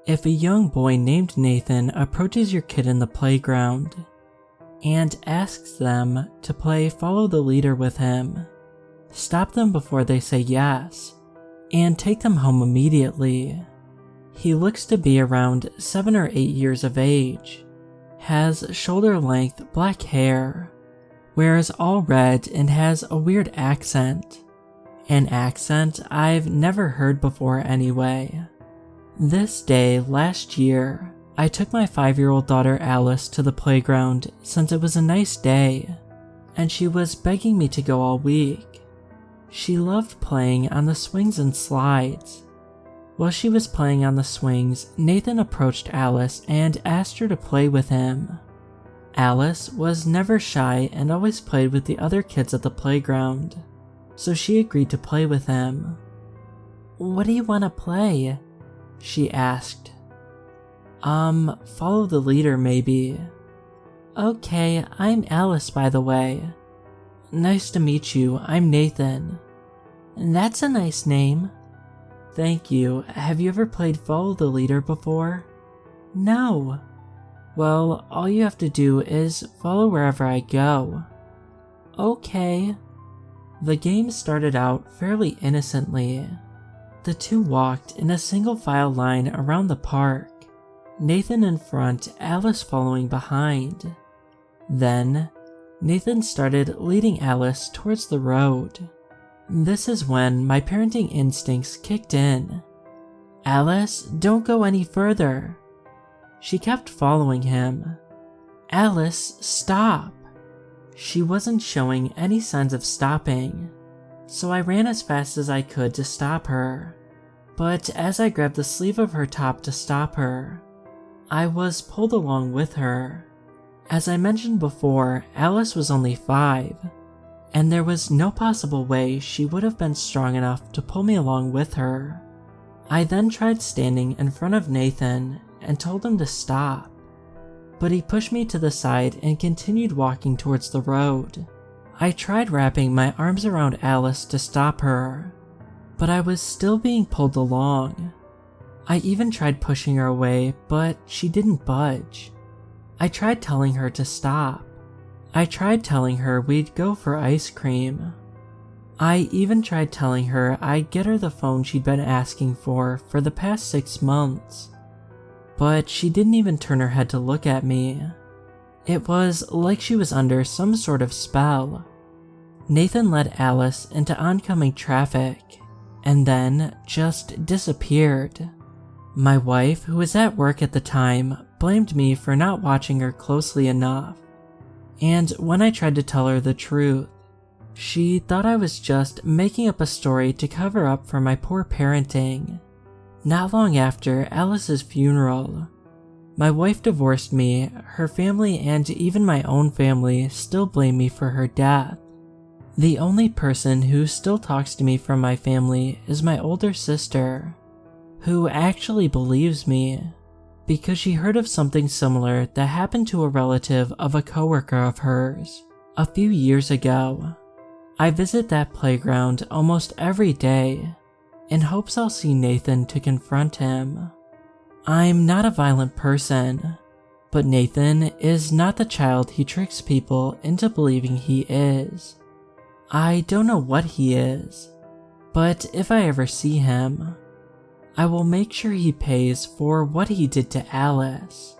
If a young boy named Nathan approaches your kid in the playground and asks them to play follow the leader with him, stop them before they say yes and take them home immediately. He looks to be around 7 or 8 years of age, has shoulder-length black hair, wears all red and has a weird accent. An accent I've never heard before anyway. This day last year, I took my 5-year-old daughter Alice to the playground since it was a nice day, and she was begging me to go all week. She loved playing on the swings and slides. While she was playing on the swings, Nathan approached Alice and asked her to play with him. Alice was never shy and always played with the other kids at the playground, so she agreed to play with him. "What do you want to play?" she asked. Follow the leader maybe." "Okay, I'm Alice by the way." "Nice to meet you, I'm Nathan." "That's a nice name." "Thank you. Have you ever played follow the leader before?" "No." "Well, all you have to do is follow wherever I go." "Okay." The game started out fairly innocently. The two walked in a single file line around the park, Nathan in front, Alice following behind. Then, Nathan started leading Alice towards the road. This is when my parenting instincts kicked in. "Alice, don't go any further." She kept following him. "Alice, stop." She wasn't showing any signs of stopping, so I ran as fast as I could to stop her. But as I grabbed the sleeve of her top to stop her, I was pulled along with her. As I mentioned before, Alice was only 5, and there was no possible way she would have been strong enough to pull me along with her. I then tried standing in front of Nathan and told him to stop, but he pushed me to the side and continued walking towards the road. I tried wrapping my arms around Alice to stop her, but I was still being pulled along. I even tried pushing her away, but she didn't budge. I tried telling her to stop. I tried telling her we'd go for ice cream. I even tried telling her I'd get her the phone she'd been asking for the past 6 months. But she didn't even turn her head to look at me. It was like she was under some sort of spell. Nathan led Alice into oncoming traffic, and then just disappeared. My wife, who was at work at the time, blamed me for not watching her closely enough. And when I tried to tell her the truth, she thought I was just making up a story to cover up for my poor parenting. Not long after Alice's funeral, my wife divorced me, her family and even my own family still blame me for her death. The only person who still talks to me from my family is my older sister, who actually believes me, because she heard of something similar that happened to a relative of a coworker of hers a few years ago. I visit that playground almost every day, in hopes I'll see Nathan to confront him. I'm not a violent person, but Nathan is not the child he tricks people into believing he is. I don't know what he is, but if I ever see him, I will make sure he pays for what he did to Alice.